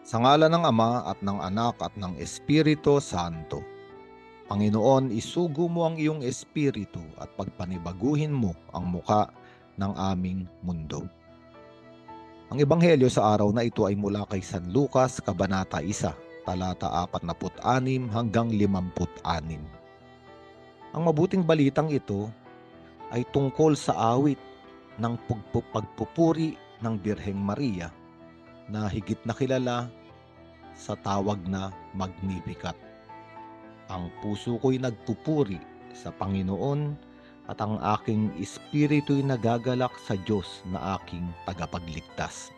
Sa ngalan ng Ama at ng Anak at ng Espiritu Santo. Panginoon, isugo mo ang iyong espiritu at pagpanibaguhin mo ang muka ng aming mundo. Ang ebanghelyo sa araw na ito ay mula kay San Lucas, Kabanata 1, talata 46 hanggang 56. Ang mabuting balitang ito ay tungkol sa awit ng pagpupuri ng Birheng Maria na higit na kilala sa tawag na Magnificat. Ang puso ko'y nagpupuri sa Panginoon at ang aking espiritu'y nagagalak sa Diyos na aking tagapagligtas.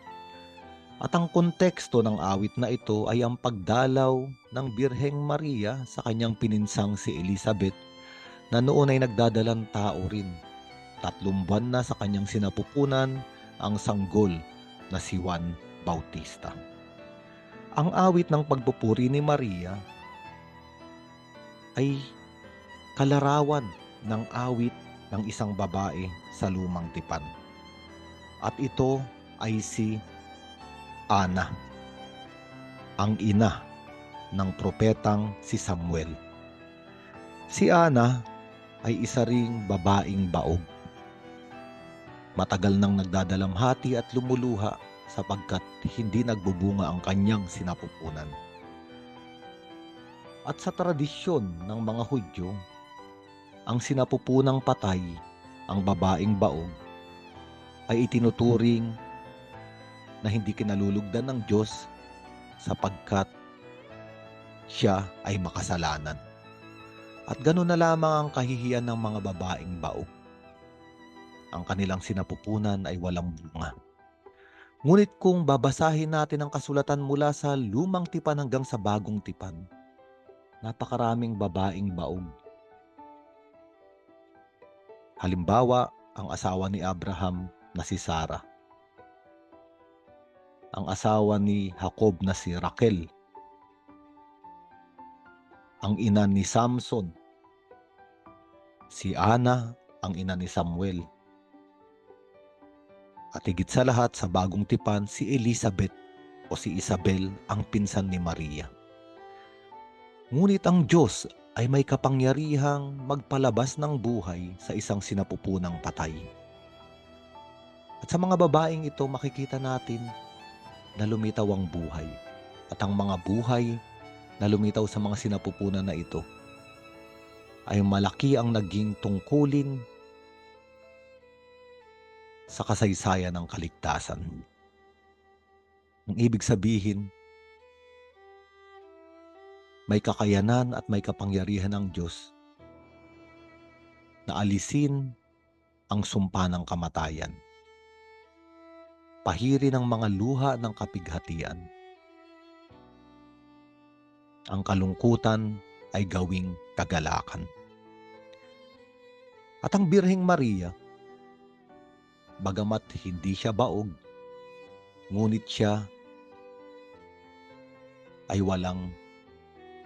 At ang konteksto ng awit na ito ay ang pagdalaw ng Birheng Maria sa kanyang pininsang si Elizabeth na noon ay nagdadalang tao rin. 3 buwan na sa kanyang sinapupunan ang sanggol na si Juan Bautista. Ang awit ng pagpupuri ni Maria ay kalarawan ng awit ng isang babae sa lumang tipan. At ito ay si Ana, ang ina ng propetang si Samuel. Si Ana ay isa ring babaeng baog. Matagal nang nagdadalamhati at lumuluha sapagkat hindi nagbubunga ang kanyang sinapupunan. At sa tradisyon ng mga Hudyo, ang sinapupunang patay, ang babaeng baog, ay itinuturing na hindi kinalulugdan ng Diyos sapagkat siya ay makasalanan. At ganoon na lamang ang kahihiyan ng mga babaeng baog. Ang kanilang sinapupunan ay walang bunga. Ngunit kung babasahin natin ang kasulatan mula sa lumang tipan hanggang sa bagong tipan, napakaraming babaeng baog. Halimbawa, ang asawa ni Abraham na si Sarah. Ang asawa ni Jacob na si Raquel. Ang ina ni Samson. Si Ana, ang ina ni Samuel. At higit sa lahat sa bagong tipan, si Elizabeth o si Isabel, ang pinsan ni Maria. Ngunit ang Diyos ay may kapangyarihang magpalabas ng buhay sa isang sinapupunang patay. At sa mga babaeng ito makikita natin na lumitaw ang buhay. At ang mga buhay na lumitaw sa mga sinapupunan na ito ay malaki ang naging tungkulin sa kasaysayan ng kaligtasan. Ang ibig sabihin, may kakayanan at may kapangyarihan ng Diyos na alisin ang sumpa ng kamatayan, pahiri ng mga luha ng kapighatian. Ang kalungkutan ay gawing kagalakan. At ang Birheng Maria, bagamat hindi siya baog, ngunit siya ay walang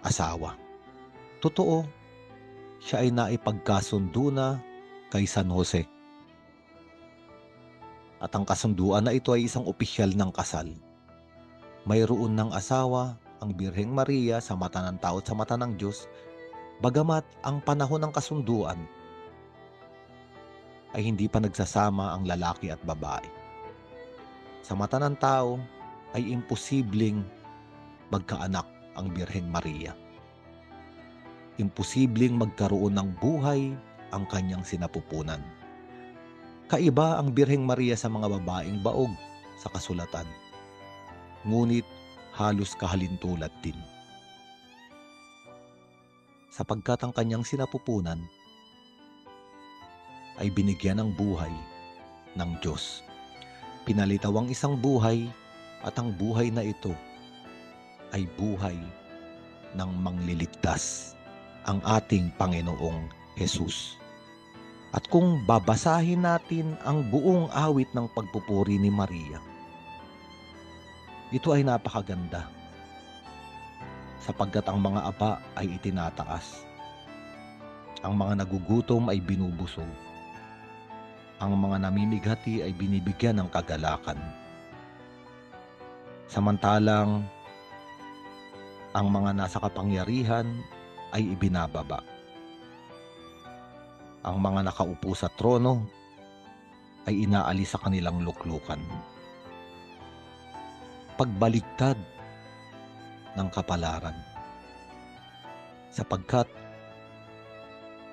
asawa. Totoo, siya ay naipagkasundo na kay San Jose. At ang kasunduan na ito ay isang opisyal ng kasal. Mayroon ng asawa ang Birheng Maria sa mata ng tao at sa mata ng Diyos, bagamat ang panahon ng kasunduan ay hindi pa nagsasama ang lalaki at babae. Sa mata ng tao ay imposibleng magkaanak ang Birheng Maria. Imposibleng magkaroon ng buhay ang kanyang sinapupunan. Kaiba ang Birheng Maria sa mga babaeng baog sa kasulatan, ngunit halos kahalintulad din. Sapagkat ang kanyang sinapupunan ay binigyan ng buhay ng Diyos. Pinalitaw ang isang buhay at ang buhay na ito ay buhay ng mangliligtas, ang ating Panginoong Jesus. At kung babasahin natin ang buong awit ng pagpupuri ni Maria, ito ay napakaganda sapagkat ang mga aba ay itinataas, ang mga nagugutom ay binubusog, ang mga namimighati ay binibigyan ng kagalakan. Samantalang Ang mga nasa kapangyarihan ay ibinababa. Ang mga nakaupo sa trono ay inaalis sa kanilang luklukan. Pagbaligtad ng kapalaran. Sapagkat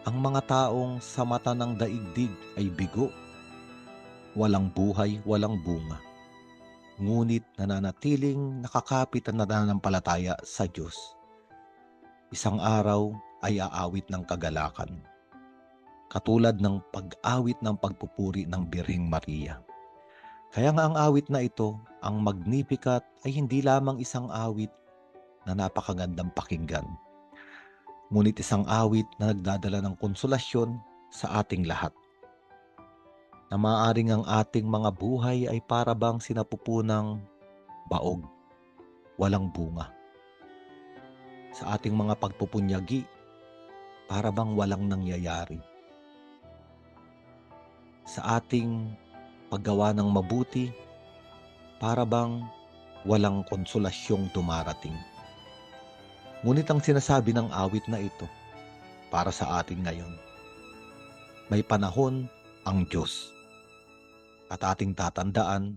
ang mga taong sa mata ng daigdig ay bigo, walang buhay, walang bunga, ngunit nananatiling nakakapit at nananampalataya sa Diyos. Isang araw ay aawit ng kagalakan, katulad ng pag-awit ng pagpupuri ng Birheng Maria. Kaya nga ang awit na ito, ang Magnificat, ay hindi lamang isang awit na napakagandang pakinggan, ngunit isang awit na nagdadala ng konsolasyon sa ating lahat. Na maaaring ang ating mga buhay ay para bang sinapupunang baog, walang bunga. Sa ating mga pagpupunyagi, para bang walang nangyayari. Sa ating paggawa ng mabuti, para bang walang konsolasyong dumarating. Ngunit ang sinasabi ng awit na ito para sa atin ngayon, may panahon ang Diyos at ating tatandaan,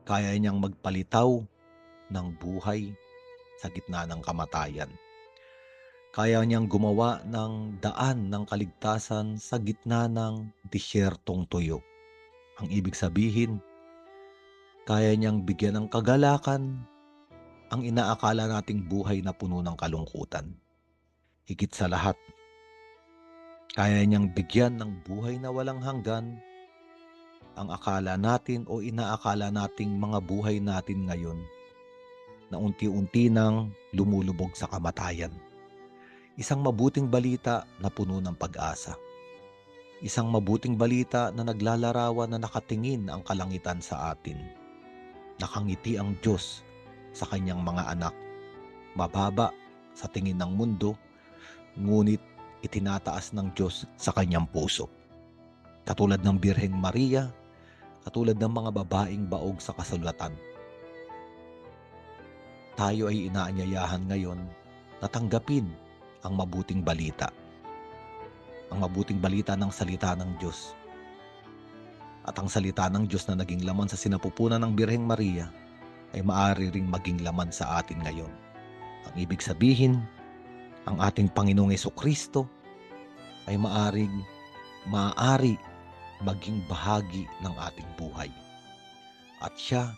kaya niyang magpalitaw ng buhay sa gitna ng kamatayan. Kaya niyang gumawa ng daan ng kaligtasan sa gitna ng disyertong tuyo. Ang ibig sabihin, kaya niyang bigyan ng kagalakan ang inaakala nating buhay na puno ng kalungkutan. Higit sa lahat, kaya niyang bigyan ng buhay na walang hanggan ang akala natin o inaakala nating mga buhay natin ngayon na unti-unti nang lumulubog sa kamatayan. Isang mabuting balita na puno ng pag-asa. Isang mabuting balita na naglalarawan na nakatingin ang kalangitan sa atin. Nakangiti ang Diyos sa kanyang mga anak. Mababa sa tingin ng mundo, ngunit itinataas ng Diyos sa kanyang puso. Katulad ng Birheng Maria, katulad ng mga babaeng baog sa kasulatan. Tayo ay inaanyayahan ngayon na tanggapin ang mabuting balita. Ang mabuting balita ng salita ng Diyos. At ang salita ng Diyos na naging laman sa sinapupunan ng Birheng Maria ay maaari ring maging laman sa atin ngayon. Ang ibig sabihin, ang ating Panginoong Jesucristo ay maaari maging bahagi ng ating buhay. At siya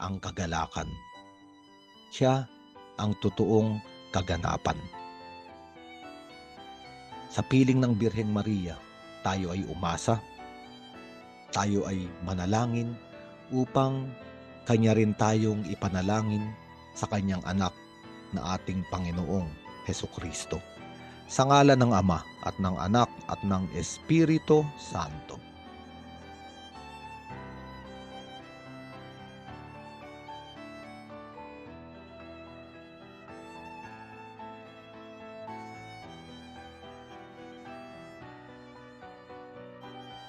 ang kagalakan. Siya ang totoong kaganapan. Sa piling ng Birheng Maria, tayo ay umasa, tayo ay manalangin upang kanya rin tayong ipanalangin sa kanyang anak na ating Panginoong Jesucristo. Sa ngalan ng Ama at ng Anak at ng Espiritu Santo.